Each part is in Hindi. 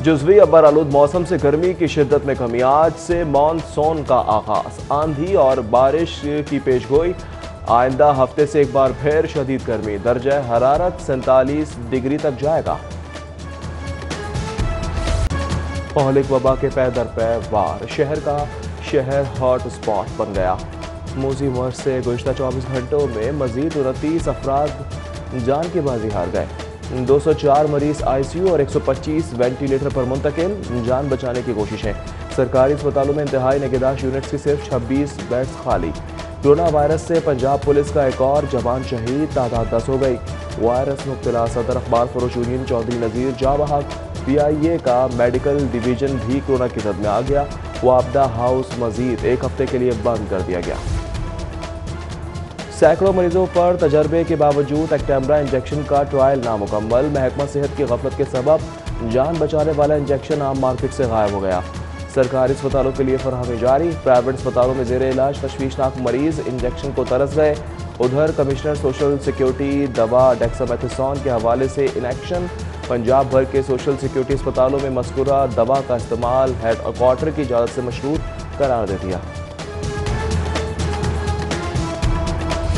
जुज़वी अब्बर आलूद मौसम से गर्मी की शिद्दत में कमी। आज से मानसून का आगाज, आंधी और बारिश की पेशगोई। आइंदा हफ्ते से एक बार फिर शदीद गर्मी, दर्जा हरारत 47 डिग्री तक जाएगा। महलिक वबा के पै दर पै वार, शहर हॉट स्पॉट बन गया। मूजी मर्ज से गुज़िश्ता 24 घंटों में मजीद 29 अफराद जान की बाजी हार गए। 204 मरीज ICU और 125 वेंटिलेटर पर मुंतकिल। जान बचाने की कोशिशें। सरकारी अस्पतालों में इंतहाई निगहदाश्त यूनिट्स की सिर्फ 26 बेड्स खाली। कोरोना वायरस से पंजाब पुलिस का एक और जवान शहीद, तादाद 10 हो गई। वायरस मुब्तला सदर अखबार फरोश यूनियन चौधरी नज़ीर जाबहक PIA का मेडिकल डिवीजन भी कोरोना की जद में आ गया। वापदा हाउस मजीद एक हफ्ते के लिए बंद कर दिया गया। सैकड़ों मरीजों पर तजर्बे के बावजूद एक्टेम्बरा इंजेक्शन का ट्रायल नामुकम्मल। महकमा सेहत की गफलत के सबब जान बचाने वाला इंजेक्शन आम मार्केट से गायब हो गया। सरकारी अस्पतालों के लिए फरहमी जारी। प्राइवेट अस्पतालों में जेर इलाज तशवीशनाक मरीज इंजेक्शन को तरस गए। उधर कमिश्नर सोशल सिक्योरिटी दवा डेक्सामेथासोन के हवाले से इनएक्शन। पंजाब भर के सोशल सिक्योरिटी अस्पतालों में मज़कूरा दवा का इस्तेमाल हेडक्वार्टर की इजाज़त से मशरूत करार दे दिया।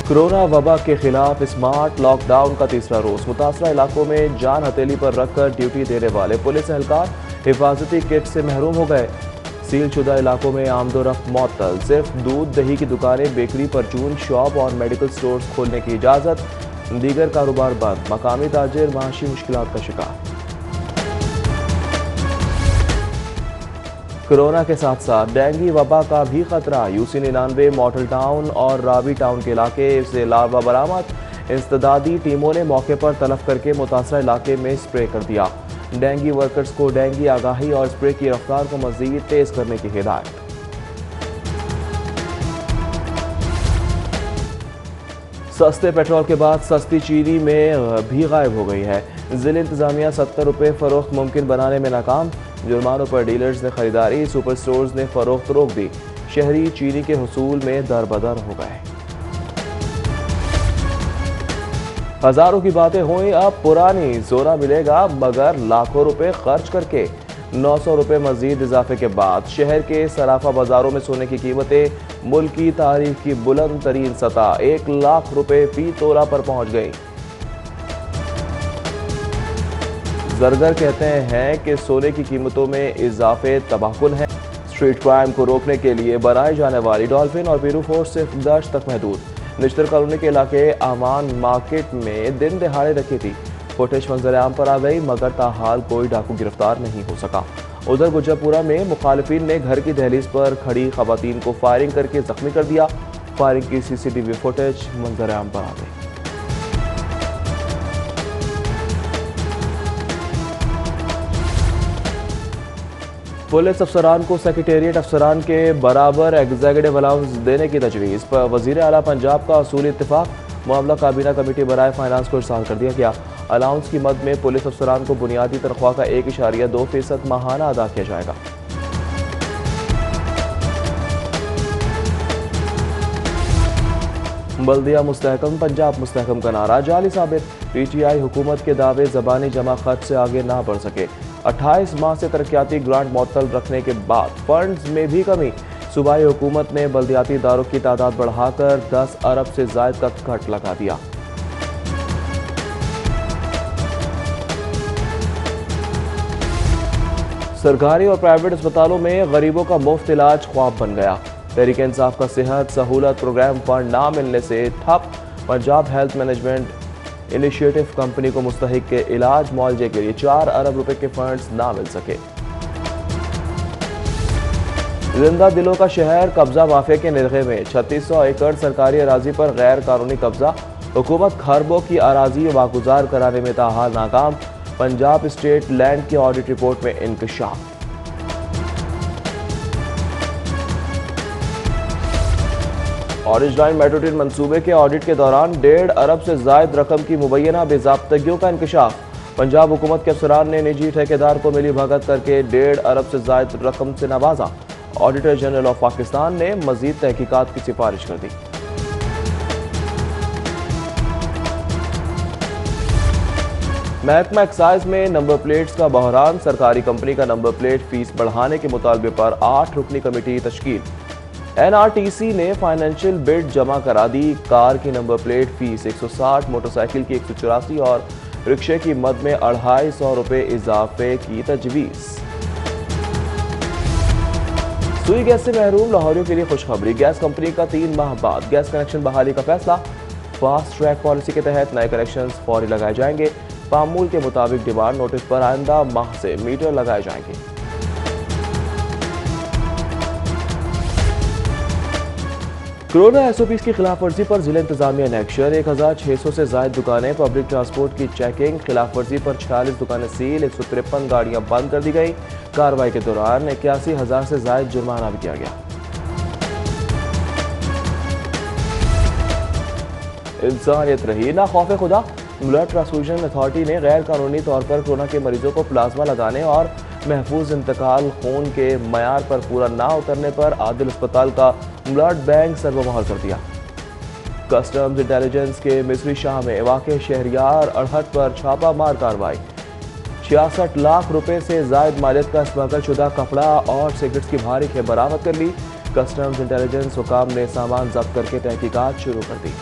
कोरोना वबा के खिलाफ स्मार्ट लॉकडाउन का तीसरा रोज। मुतासरा इलाकों में जान हथेली पर रखकर ड्यूटी देने वाले पुलिस एहलकार हिफाजती किट से महरूम हो गए। सील शुदा इलाकों में आमदोरफ्त मअतल। सिर्फ दूध दही की दुकानें, बेकरी, परचून शॉप और मेडिकल स्टोर्स खोलने की इजाज़त। दीगर कारोबार बंद। मकामी ताजिर माशी मुश्किलात का शिकार। कोरोना के साथ साथ डेंगू वबा का भी खतरा। UC 99 मॉडल टाउन और रावी टाउन के इलाके से लार्वा बरामद। इंसदादी टीमों ने मौके पर तलब करके मुतासरा इलाके में स्प्रे कर दिया। डेंगू वर्कर्स को डेंगू आगाही और स्प्रे की रफ्तार को मजीद तेज करने की हिदायत। सस्ते पेट्रोल के बाद सस्ती चीनी में भी गायब हो गई है। जिला इंतजामिया 70 रुपये फरोख्त मुमकिन बनाने में नाकाम। जुर्मानों पर डीलर्स ने खरीदारी, सुपर स्टोर्स ने फरोख्त रोक दी। शहरी चीनी के हुसूल में दरबदर हो गए। हजारों की बातें हुई अब पुरानी। सोना मिलेगा मगर लाखों रुपए खर्च करके। 900 रुपये मजीद इजाफे के बाद शहर के सराफा बाजारों में सोने की कीमतें मुल्क की तारीख की बुलंद तरीन सतह 1 लाख रुपए फी तोला पर पहुंच गई। जरगर कहते हैं कि सोने की कीमतों में इजाफे तबाहकुन है। स्ट्रीट क्राइम को रोकने के लिए बनाई जाने वाली डॉल्फिन और पीरू फोर्स सिर्फ 10 तक महदूद। निश्तर कॉलोनी के इलाके आमान मार्केट में दिन दहाड़े रखी थी। फुटेज मंजर-ए-आम पर आ गई मगर ताहाल कोई डाकू गिरफ्तार नहीं हो सका। उधर गुजरपुरा में मुखालिफिन ने घर की दहलीज पर खड़ी खवातीन को फायरिंग करके जख्मी कर दिया। फायरिंग की CCTV फुटेज मंजर-ए-आम पर आ गई। पुलिस अफसरान को सेक्रेटेरिएट अफसरान के बराबर एग्जीक्यूटिव अलाउंस देने की तजवीज़ पर वज़ीर आला पंजाब का असूली इत्तेफाक। मामला काबीना कमेटी बराए फाइनेंस को इरसाल कर दिया गया। अलाउंस की मद में पुलिस अफसरान को बुनियादी तनख्वाह का 1.2% माहाना अदा किया जाएगा। बल्दिया मुस्तहकम, पंजाब मुस्तहकम का नारा जाली साबित। PTI हुकूमत के दावे ज़बानी जमा खर्च से आगे ना बढ़ सके। 28 माह से तरक्याती ग्रांट मुअत्तल रखने के बाद फंड्स में भी कमी। सूबाई हुकूमत ने बल्दियाती इदारों की तादाद बढ़ाकर 10 अरब से ज़ायद का कट लगा दिया। सरकारी और प्राइवेट अस्पतालों में गरीबों का मुफ्त इलाज ख्वाब बन गया। तहरीक इंसाफ का सेहत सहूलत प्रोग्राम फंड ना मिलने से ठप। Punjab health management initiative company को मुस्तहिक के इलाज मुआवजे के लिए 4 अरब रुपए के फंड्स ना मिल सके। जिंदा दिलों का शहर कब्जा माफिया के निरखे में 3600 एकड़ सरकारी अराजी पर गैर कानूनी कब्जा। हुकूमत खरबों की अराजी वागुजार कराने में ताहाल नाकाम। पंजाब स्टेट लैंड की ऑडिट रिपोर्ट में इंकशाफ। ऑरेंज लाइन मेट्रो ट्रेन मंसूबे के ऑडिट के दौरान 1.5 अरब से जायद रकम की मुबैना बेज़ाब्तगियों का इंकशाफ। पंजाब हुकूमत के अफसरान ने निजी ठेकेदार को मिली भगत करके 1.5 अरब से जायद रकम से नवाजा। ऑडिटर जनरल ऑफ पाकिस्तान ने मजीद तहकीकात की सिफारिश कर दी। महकमा एक्साइज में नंबर प्लेट्स का बहरान, सरकारी कंपनी का नंबर प्लेट फीस बढ़ाने के मुतालबे पर 8 रुकनी कमेटी तश्कील। एनआरटीसी ने फाइनेंशियल बिड जमा करा दी। कार की नंबर प्लेट फीस 160, मोटरसाइकिल की 184 और रिक्शे की मद में 250 रुपए इजाफे की तजवीज़। सुई गैस से महरूम लाहौरियों के लिए खुशखबरी। गैस कंपनी का 3 माह बाद गैस कनेक्शन बहाली का फैसला। फास्ट ट्रैक पॉलिसी के तहत नए कनेक्शन फौरी लगाए जाएंगे। मामूल के मुताबिक डिमांड नोटिस पर आइंदा माह से मीटर लगाए जाएंगे। कोरोना एसओपी की खिलाफ वर्जी पर जिला इंतजामिया ने एक्शन। 1600 से ज्यादा दुकानें, पब्लिक ट्रांसपोर्ट की चेकिंग। खिलाफ वर्जी पर 46 दुकानें सील, 153 गाड़ियां बंद कर दी गई। कार्रवाई के दौरान 81,000 से ज्यादा जुर्माना भी किया गया। इंसानियत रही ना खौफ खुदा। ब्लड ट्रांसफ्यूजन अथॉरिटी ने गैर कानूनी तौर पर कोरोना के मरीजों को प्लाज्मा लगाने और महफूज इंतकाल खून के मयार पर पूरा ना उतरने पर आदिल अस्पताल का ब्लड बैंक सर्वमहल कर दिया। कस्टम्स इंटेलिजेंस के मिस्री शाह में वाक़ शहरियार अड़हट पर छापा मार कार्रवाई। 66 लाख रुपए से जायद मालियत का स्मगल शुदा कपड़ा और सिगरेट्स की भारी खेप बरामद कर ली। कस्टम्स इंटेलिजेंस हुकाम ने सामान जब्त करके तहकीकात शुरू कर दी।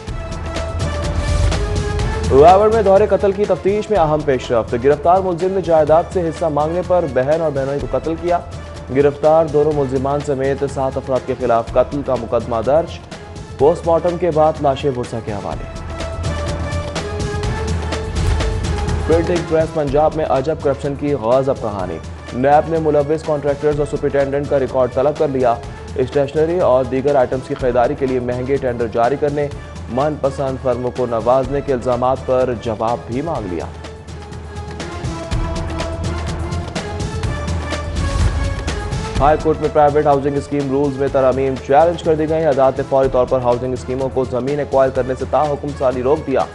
रावड़ में दोहरे कत्ल की तफ्तीश में अहम पेशरफ्त। गिरफ्तार मुलजिम ने जायदाद से हिस्सा मांगने पर बहन और बहनोई को कत्ल किया। गिरफ्तार दोनों मुलजिमान समेत 7 अफराद के खिलाफ कत्ल का मुकदमा दर्ज। पोस्टमार्टम के बाद लाशें बुरसा के हवाले। प्रिंटिंग प्रेस पंजाब में अजब करप्शन की गजब कहानी। नैब ने मुलविस कॉन्ट्रैक्टर्स और सुपरिटेंडेंट का रिकॉर्ड तलब कर लिया। स्टेशनरी और दीगर आइटम्स की खरीदारी के लिए महंगे टेंडर जारी करने, मनपसंद फर्मों को नवाजने के इल्जामात पर जवाब भी मांग लिया। हाई कोर्ट में प्राइवेट हाउसिंग स्कीम रूल्स में तरमीम चैलेंज कर दी गई। अदालत ने फौरी तौर पर हाउसिंग स्कीमों को जमीन एक्वायर करने से ताहुकुम साली रोक दिया।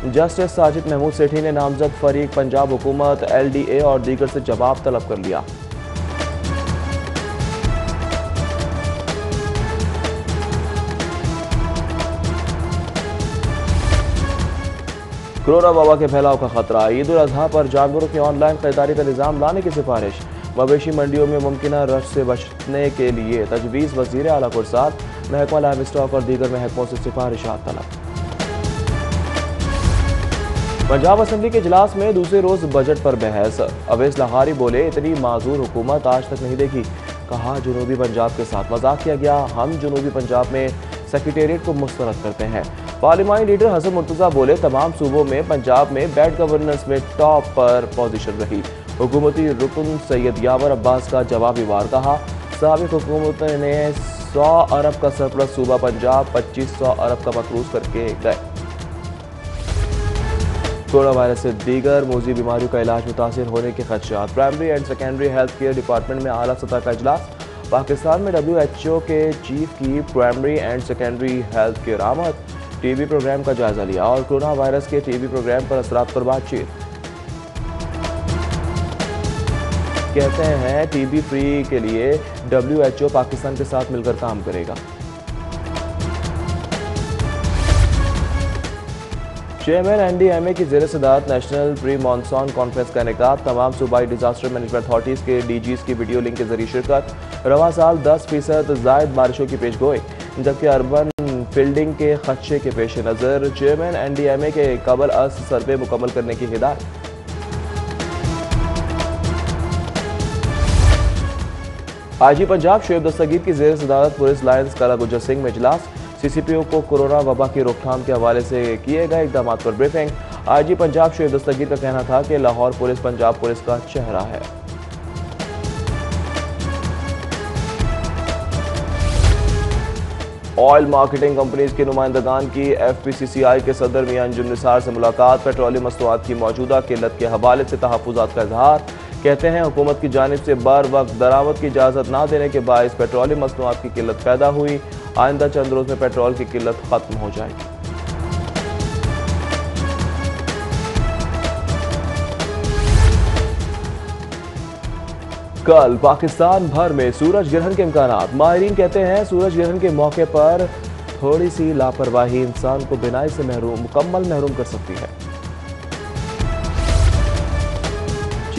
जस्टिस साजिद महमूद सेठी ने नामजद फरीक पंजाब हुकूमत, LDA और दीगर से जवाब तलब कर लिया। कोरोना वबा के फैलाव का खतरा। ईद उल अजहा पर जानवरों की ऑनलाइन खरीदारी का निजाम लाने की सिफारिश। मवेशी मंडियों में मुमकिना रश से बचने के लिए तजवीज़। वज़ीर आला पुरसाद, महकमा लाइव स्टॉक और दीगर महकमों से सिफारिशात तलब। पंजाब असेंबली के इजलास में दूसरे रोज बजट पर बहस। अवैस लहारी बोले, इतनी माजूर हुकूमत आज तक नहीं देखी। कहा, जनूबी पंजाब के साथ मजाक किया गया। हम जनूबी पंजाब में सेक्रेटेरिएट को मुस्तरद करते हैं। पार्लिमानी लीडर हसन मुर्तजा बोले, तमाम सूबों में पंजाब में बैड गवर्नेंस में टॉप पर पोजीशन रही। हुकूमती रुकन सैयद यावर अब्बास का जवाबी वार। कहा, साबिक हुकूमत ने 100 अरब का सरप्लस सूबा पंजाब 2500 अरब का मकरूज करके गए। कोरोना वायरस से दीगर मोजी बीमारियों का इलाज मुतासिर होने के खदशात। Primary and secondary health care department में आला सतह का इजलास। पाकिस्तान में WHO के चीफ की primary and secondary health care आमद। टीबी प्रोग्राम का जायजा लिया और कोरोना वायरस के टीबी प्रोग्राम पर असरात पर बातचीत। कहते हैं टीबी फ्री के लिए WHO पाकिस्तान के साथ मिलकर काम करेगा। चेयरमैन NDMA की ज़ेर सदारत नेशनल प्री मानसून कॉन्फ्रेंस का इनेकाद। तमाम सूबाई डिजास्टर मैनेजमेंट अथॉरिटीज़ के DGs की वीडियो लिंक के जरिए शिरकत। रवां साल 10% जायद बारिशों की पेश गोई, जबकि अर्बन फील्डिंग के खदशे के पेश नज़र चेयरमैन NDMA के कबल अस सर्वे मुकम्मल करने की हिदायत। IG पंजाब शोएब दस्तगीर की ज़ेर सदारत पुलिस लाइन्स काला गुजर सिंह में इजलास। CCPO को कोरोना वबा की रोकथाम के हवाले से किए गए इकदाम पर ब्रीफिंग। IG पंजाब शोएब दस्तगीर का कहना था कि लाहौर पुलिस पंजाब पुलिस का चेहरा है। ऑयल मार्केटिंग कंपनीज के नुमाइंदगान की FPCCI के सदर मियां अंजुम निसार से मुलाकात। पेट्रोलियम मसनूआत की मौजूदा किल्लत के हवाले से तहफ़्फ़ुज़ात का इजहार। कहते हैं हुकूमत की जानिब से बर वक्त दरामद की इजाज़त ना देने के बायस पेट्रोलियम मसनूआत की किल्लत पैदा हुई। आइंदा चंद रोज में पेट्रोल की किल्लत खत्म हो जाएगी। कल पाकिस्तान भर में सूरज ग्रहण के इम्कानात। माहिरीन कहते हैं सूरज ग्रहण के मौके पर थोड़ी सी लापरवाही इंसान को बिनाई से मुकम्मल महरूम कर सकती है।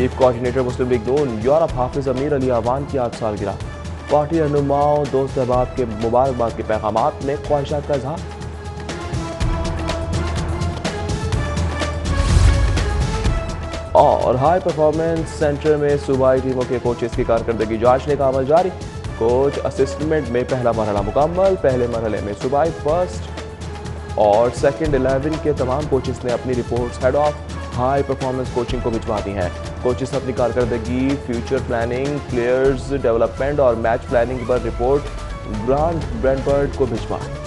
चीफ कोऑर्डिनेटर मुस्लिम लीग नून यूरोप हाफिज अमीर अली अवान की आज सालगिरह। पार्टी रहनुमाओं दोस्त अहबाब के मुबारकबाद के पैगामात में ख्वाहिशात का इजहार। और हाई परफॉर्मेंस सेंटर में सूबाई टीमों के कोचेस की कारकर्दगी जांचने का अमल जारी। कोच असिस्टमेंट में पहला मरहला मुकम्मल। पहले मरहले में सूबाई फर्स्ट और सेकंड 11 के तमाम कोचेस ने अपनी reports head of high performance coaching को भिजवा दी हैं। कोचेस अपनी कारकर्दगी, फ्यूचर प्लानिंग, प्लेयर्स डेवलपमेंट और मैच प्लानिंग पर रिपोर्ट ग्रांड ब्रेंटफोर्ड को भिजवाएं।